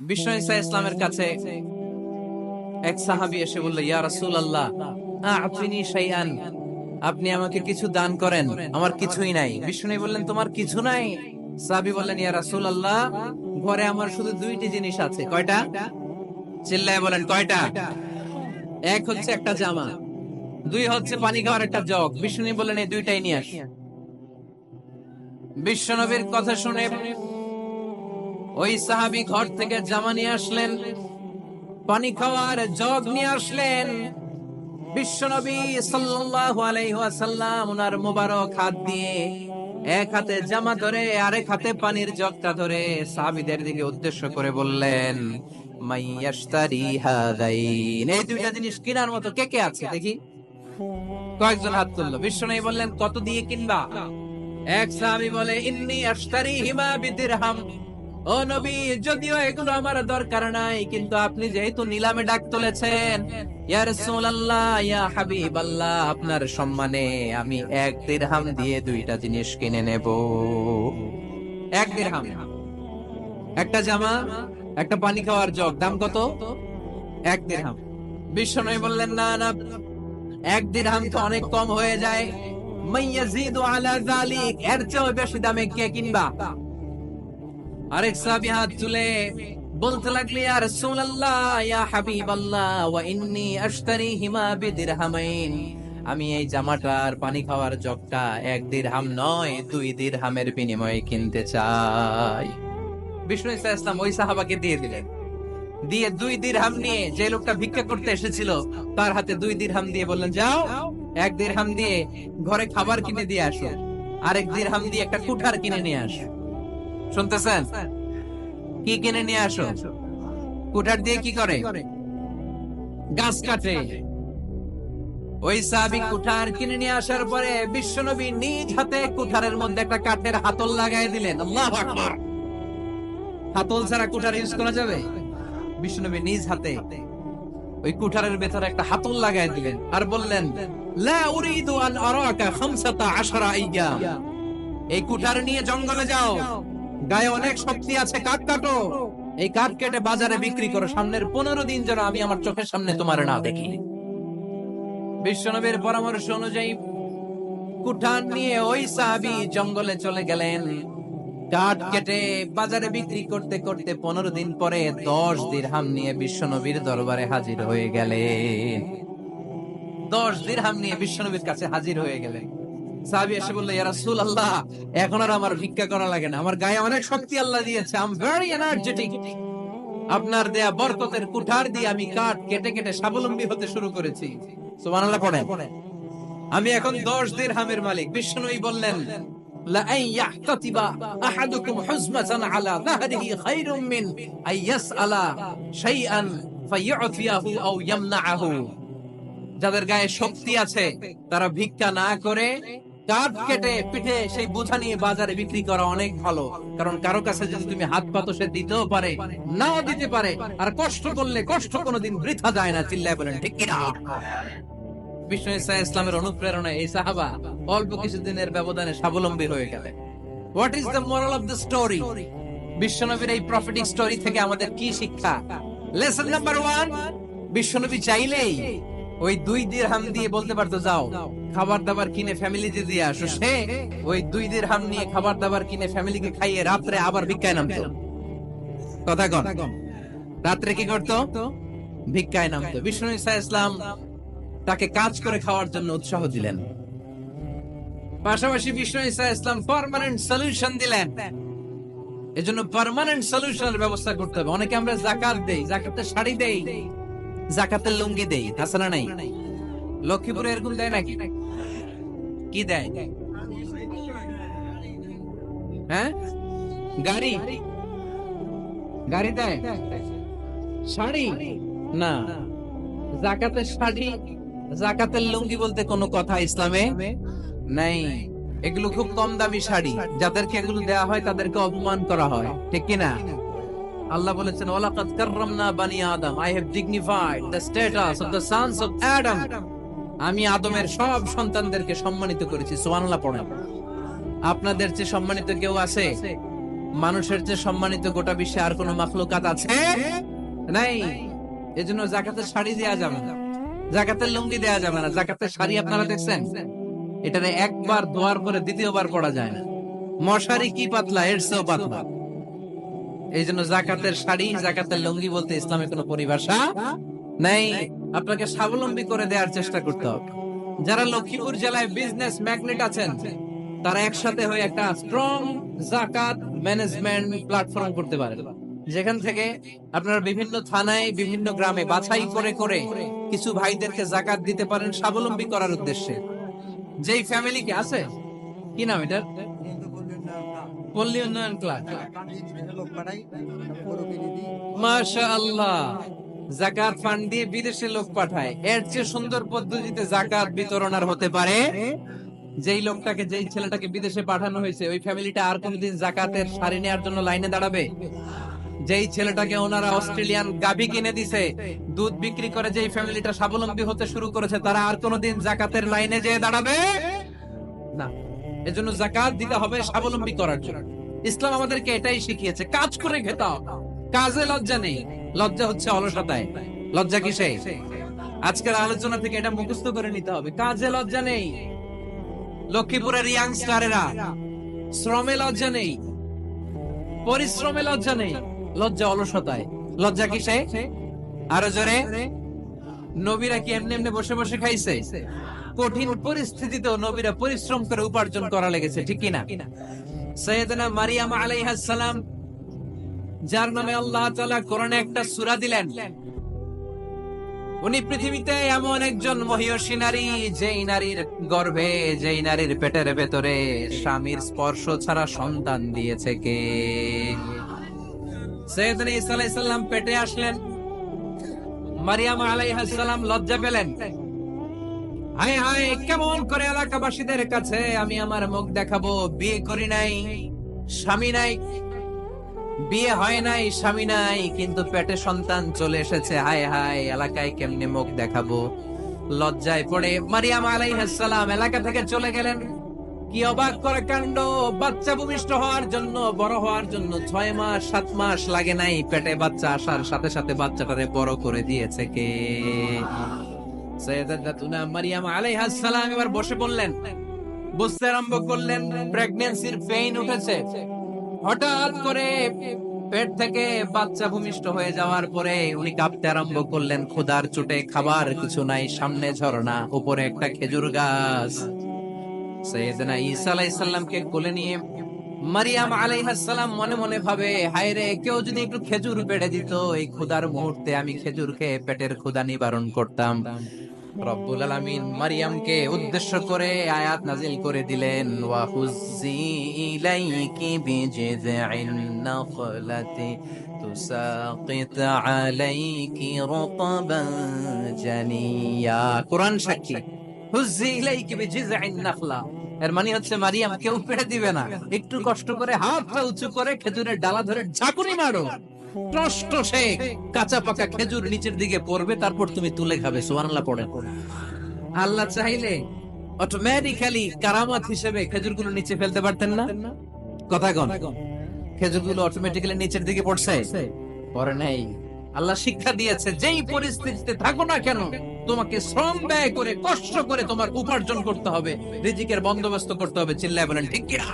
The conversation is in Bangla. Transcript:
বিষ্ণু ইসা ইসলামের কাছে এক সাহাবী এসে বলল, ইয়া রাসূলুল্লাহ আ'তিনি শাইআন, আপনি আমাকে কিছু দান করেন, আমার কিছুই নাই। বিষ্ণু বললেন, তোমার কিছু নাই? সাহাবী বললেন, ইয়া রাসূলুল্লাহ ঘরে আমার শুধু দুইটি জিনিস আছে। কয়টা? চিল্লায় বলেন, কয়টা? এক হচ্ছে একটা জামা, দুই হচ্ছে পানি খাওয়ার একটা জগ। বিষ্ণু বললেন, এই দুইটাই নিয়ে আস। বিশ্বনবীর কথা শুনে ওই সাহাবী ঘর থেকে জামা নিয়ে আসলেন, পানি খাওয়ার জগ নিয়ে আসলেন। বিশ্বনবী সাল্লাল্লাহু আলাইহি ওয়াসাল্লাম ওনার মোবারক হাত দিয়ে এক হাতে জামা ধরে আরেক হাতে পানির জগটা ধরে সাহাবীদের দিকে উদ্দেশ্য করে বললেন, মাইয়াশতারি হাদাইন, এই দুইটা জিনিস কেনার মতো কে কে আছে দেখি? কয়েকজন হাত তুললো। বিশ্বনবী বললেন, কত দিয়ে কিনবা? এক সাহাবী বলে, ইন্নী আশতারিহিমা বিদিরহাম, ও নবী যদিও এগুলো আমার দরকার নাই, কিন্তু আপনি যেহেতু নিলামে ডাক তুলেছেন, ইয়া রাসূলুল্লাহ ইয়া হাবিবাল্লাহ, আপনার সম্মানে আমি 1 দিরহাম দিয়ে দুইটা জিনিস কিনে নেব। 1 দিরহাম, একটা জামা, একটা পানি খাওয়ার জগ, দাম কত? 1 দিরহাম। বিশ্বনবী বললেন, না না, 1 দিরহাম তো অনেক কম হয়ে যায়, মাইয়াজিদু আলা যালিক, এর চেয়ে বেশি দামে কে কিনবা? আরেক সাহাবী হাত তুলে বলতে লাগলি, ইয়া রাসূলুল্লাহ ইয়া হাবিবাল্লাহ ওয়া ইন্নী আশতারিহিমা বিদিরহামাইন, আমি এই জামাটার পানি খাওয়ার জগটা 1 দিরহাম নয় 2 দিরহামের বিনিময়ে কিনতে চাই। বিষ্ণু ইসা ইসলাম ওই সাহাবাকে দিয়ে দিলেন। দিয়ে 2 দিরহাম নিয়ে যে লোকটা ভিক্ষা করতে এসেছিল তার হাতে 2 দিরহাম দিয়ে বললেন, যাও 1 দিরহাম দিয়ে ঘরে খাবার কিনে দিয়ে আসো, আরেক দিরহাম দিয়ে একটা কুঠার কিনে নিয়ে আসো। শুনতেছেন? কি কিনে নিয়ে আসো? কুঠার দিয়ে কি করে? গাছ কাটে। ওই সাহাবী কুঠার কিনে নিয়ে আসার পরে বিশ্বনবী নিজ হাতে কুঠারের মধ্যে একটা কাঠের হাতল লাগাই দিলেন। আল্লাহু আকবার! হাতল ছাড়া কুঠার ইউজ করা যাবে? বিশ্বনবী নিজ হাতে ওই কুঠারের ভেতরে একটা হাতল লাগাই দিলেন আর বললেন, লা উরিদু আন আরাকা 15 আইয়াম, এই কুঠার নিয়ে জঙ্গলে যাও, গায়ে অনেক শক্তি আছে, কাঠ কাটো, এই কাঠ কেটে বাজারে বিক্রি করো, সামনের 15 দিন যেন আমি আমার চোখের সামনে তোমার না দেখি। বিশ্বনবীর পরামর্শ অনুযায়ী কুঠার নিয়ে ওই সাহাবী জঙ্গলে চলে গেলেন। কাঠ কেটে বাজারে বিক্রি করতে করতে 15 দিন পরে 10 দিরহাম নিয়ে বিশ্বনবীর দরবারে হাজির হয়ে গেলেন। 10 দিরহাম নিয়ে বিশ্বনবীর কাছে হাজির হয়ে গেলেন। সাহাবী এসে বলল, ইয়া রাসূলুল্লাহ এখন আর আমার ভিক্ষা করা লাগে না, আমার গায়ে অনেক শক্তি আল্লাহ দিয়েছে, আই এম ভেরি এনার্জেটিক, আপনার দেয়া বরকতের কুঠার দিয়ে আমি কাঠ কেটে কেটে স্বাবলম্বী হতে শুরু করেছি। সুবহানাল্লাহ পড়েন। আমি এখন 10 দিরহামের মালিক। বিশ্বনবী বললেন, লা আন ইয়াহতাতিবা আহাদুকুম হুজমাতান আলা যাহরিহি খায়রুম মিন আন ইয়াসআলা শাইআন ফায়ু'তিয়াহু আও ইয়ামনাহু, যাদের গায়ে শক্তি আছে তারা ভিক্ষা না করে কাঠ কেটে পিঠে সেই বোঝা নিয়ে বাজারে বিক্রি করা অনেক ভালো। কারণ কারো কাছে যদি তুমি হাত পাতো সে দিতেও পারে, নাও দিতে পারে, আর কষ্ট করলে কষ্ট কোনোদিন বৃথা যায় না। চিল্লায় বলেন ঠিক কিনা? বিষ্ণু ইসা ইসলামের অনুপ্রেরণায় এই সাহাবা অল্প কিছুদিনের ব্যবধানে স্বাবলম্বী হয়ে গেলেন। What is the moral of the story? বিশ্বনবীর এই প্রফেটিক স্টোরি থেকে আমাদের কি শিক্ষা? লেসন নাম্বার 1, বিশ্বনবী চাইলেই ওই 2 দিরহাম দিয়ে বলতে পারতো, যাও খাবার দাবার কিনে ফ্যামিলিতে দিয়ে আসো। সে ওই 2 দিরহাম নিয়ে খাবার দাবার কিনে ফ্যামিলিকে খাইয়ে রাত্রে আবার ভিক্ষায় নামতো। কথা কন, রাত্রে কি করতো? ভিক্ষায় নামতো। বিষ্ণু ইসা ইসলাম তাকে কাজ করে খাওয়ার জন্য উৎসাহ দিলেন। পাশাপাশি বিষ্ণু ইসা ইসলাম পার্মানেন্ট সলিউশন দিলেন। এজন্য পার্মানেন্ট সলিউশনের ব্যবস্থা করতে হবে। অনেকে আমরা যাকাত দেই, যাকাতের শাড়ি দেই, যাকাতের লুঙ্গি দেই, আছে না নাই? লক্ষ্মীপুরে এরকম দেয় নাকি? কি দেয়? হ্যাঁ, গাড়ি, গাড়ি দেয়। শাড়ি না, যাকাতের শাড়ি, যাকাতের লুঙ্গি বলতে কোনো কথা ইসলামে নাই। এগুলো খুব কম দামি শাড়ি, যাদেরকে এগুলো দেয়া হয় তাদেরকে অপমান করা হয়, ঠিক কিনা? আল্লাহ বলেছেন, ওয়ালাকাদ কাররামনা বানি আদম, I have dignified the status of the sons of Adam, আমি আদমের সব সন্তানদেরকে সম্মানিত করেছি। সুবহানাল্লাহ পড়েন। আপনাদের চেয়ে সম্মানিত কেউ আছে? মানুষের চেয়ে সম্মানিত গোটা বিশ্বে আর কোন মাখলুকাত আছে নাই। এজন্য জাকাতের শাড়ি দেয়া যাবে না, জাকাতের লুঙ্গি দেয়া যাবে না। জাকাতের শাড়ি আপনারা দেখছেন, এটারে একবার ধোয়ার পরে দ্বিতীয়বার পরা যায় না। মশারি কি পাতলা, এর চেয়েও পাতলা। এই জন্য জাকাতের শাড়ি, জাকাতের লুঙ্গি বলতে ইসলামে কোনো পরিভাষা নাই। আপনাকে স্বাবলম্বী করে দেওয়ার চেষ্টা করতে হবে। যারা লক্ষ্মীপুর জেলায় বিজনেস ম্যাগনেট আছেন, তারা একসাথে হয়ে একটা স্ট্রং জাকাত ম্যানেজমেন্ট প্ল্যাটফর্ম করতে পারেন, যেখান থেকে আপনারা বিভিন্ন থানায়, বিভিন্ন গ্রামে বাছাই করে করে কিছু ভাইদেরকে জাকাত দিতে পারেন স্বাবলম্বী করার উদ্দেশ্যে। যেই ফ্যামিলিকে আছে, কি নাম এটার, পল্লী উন্নয়ন ক্লাব, মাশাআল্লাহ, জাকাত ফান্ড দিয়ে বিদেশে লোক পাঠায়। এর চেয়ে সুন্দর পদ্ধতিতে জাকাত বিতরণ আর হতে পারে? যেই লোকটাকে, যেই ছেলেটাকে বিদেশে পাঠানো হয়েছে, ওই ফ্যামিলিটা আর কোনদিন জাকাতের শাড়ি নেওয়ার জন্য লাইনে দাঁড়াবে? যেই ছেলেটাকে ওনারা অস্ট্রেলিয়ান গাভী কিনে দিছে, দুধ বিক্রি করে যেই ফ্যামিলিটা স্বাবলম্বী হতে শুরু করেছে, তারা আর কোনদিন জাকাতের লাইনে যেয়ে দাঁড়াবে না। এজন্য জাকাত দিতে হবে স্বাবলম্বী করার জন্য। ইসলাম আমাদেরকে এটাই শিখিয়েছে, কাজ করে খেতে হবে। কাজে লজ্জা নেই, লজ্জা হচ্ছে অলসতায়। লজ্জা কিসে? আজকের আলোচনা থেকে এটা মুখস্থ করে নিতে হবে, কাজে লজ্জা নেই। লক্ষ্মীপুরের ইয়াংস্টারেরা শ্রমে লজ্জা নেই, পরিশ্রমে লজ্জা নেই, লজ্জা অলসতায়। লজ্জা কিসে? আরো জোরে। নবীরা কি এমনি এমনি বসে বসে খাইছে? কঠিন পরিস্থিতিতেও নবীরা পরিশ্রম করে উপার্জন করা লেগেছে, ঠিক কিনা? সাইয়েদনা মারিয়াম আলাইহিস সালাম, যার নামে আল্লাহ তাআলা কোরআনে একটা সূরা দিলেন, উনি পৃথিবীতে এমন একজন মহিয়সী নারী, যেই নারীর গর্ভে, যেই নারীর পেটের ভেতরে স্বামীর স্পর্শ ছাড়া সন্তান দিয়েছে কে? সাইয়েদনা ঈসা আলাইহিস সালাম পেটে আসলেন। মারিয়াম আলাইহিস সালাম লজ্জা পেলেন, হায় হায়, কেমন করে এলাকাবাসীদের কাছে আমি আমার মুখ দেখাবো? বিয়ে করি নাই, স্বামী নাই, বিয়ে হয় নাই, স্বামী নাই, কিন্তু পেটে সন্তান চলে এসেছে। হায় হায়, এলাকায় কেমনে মুখ দেখাবো? লজ্জায় পড়ে মারিয়াম আলাইহিস সালাম এলাকা থেকে চলে গেলেন। কি অবাক করা কাণ্ড! বাচ্চা ভূমিষ্ঠ হওয়ার জন্য, বড় হওয়ার জন্য 6 মাস 7 মাস লাগে নাই, পেটে বাচ্চা আসার সাথে সাথে বাচ্চাটারে বড় করে দিয়েছে কে? সাইয়েদাতুনা মারিয়াম আলাইহিস সালাম এবার বসে পড়লেন, বুঝতে আরম্ভ করলেন প্রেগন্যান্সির পেইন উঠেছে। হঠাৎ করে পেট থেকে বাচ্চা ভূমিষ্ঠ হয়ে যাওয়ার পরে উনি কাঁপতে আরম্ভ করলেন। ক্ষুধার চোটে খাবার কিছু নাই, সামনে ঝর্ণা, উপরে একটা খেজুর গাছ। সাইয়েদনা ঈসা আলাইহিস সালামকে কোলে নিয়ে মারিয়াম আলাইহিস সালাম মনে মনে ভাবে, হায় রে, কেউ যদি একটু খেজুর পেড়ে দিত, এই ক্ষুধার মুহূর্তে আমি খেজুর খেয়ে পেটের ক্ষুধা নিবারণ করতাম। রব্বুল আলামিন মারিয়ামকে উদ্দেশ্য করে আয়াত নাজিল করে দিলেন, ওয়া হুজ্জি ইলাইকি বিজিযিন নাখলাতি তুসাকিত আলাইকি রতবান জানিয়া। কোরআন সাক্ষী, হুজ্জি ইলাইকি বিজিযিন নাখলা, এর মানে হচ্ছে মারিয়াম, কেউ পেড়ে দিবে না, একটু কষ্ট করে হাতটা উঁচু করে খেজুরের ডালা ধরে ঝাঁকুনি মারো, টসটসে কাঁচা পাকা খেজুর নিচের দিকে পড়বে, তারপর তুমি তুলে খাবে। সুবহানাল্লাহ পড়ে। আল্লাহ চাইলে অটোমেটিক্যালি কারামাত হিসেবে খেজুরগুলো নিচে ফেলতে পারতেন না? কথা কন, খেজুরগুলো অটোমেটিক্যালি নিচের দিকে পড়ছে? পড়ে নাই। আল্লাহ শিক্ষা দিয়েছে, যেই পরিস্থিতিতে থাকো না কেন, তোমাকে শ্রম ব্যয় করে, কষ্ট করে তোমার উপার্জন করতে হবে, রিজিকের বন্দোবস্ত করতে হবে। চিল্লায় বলেন ঠিক কিনা?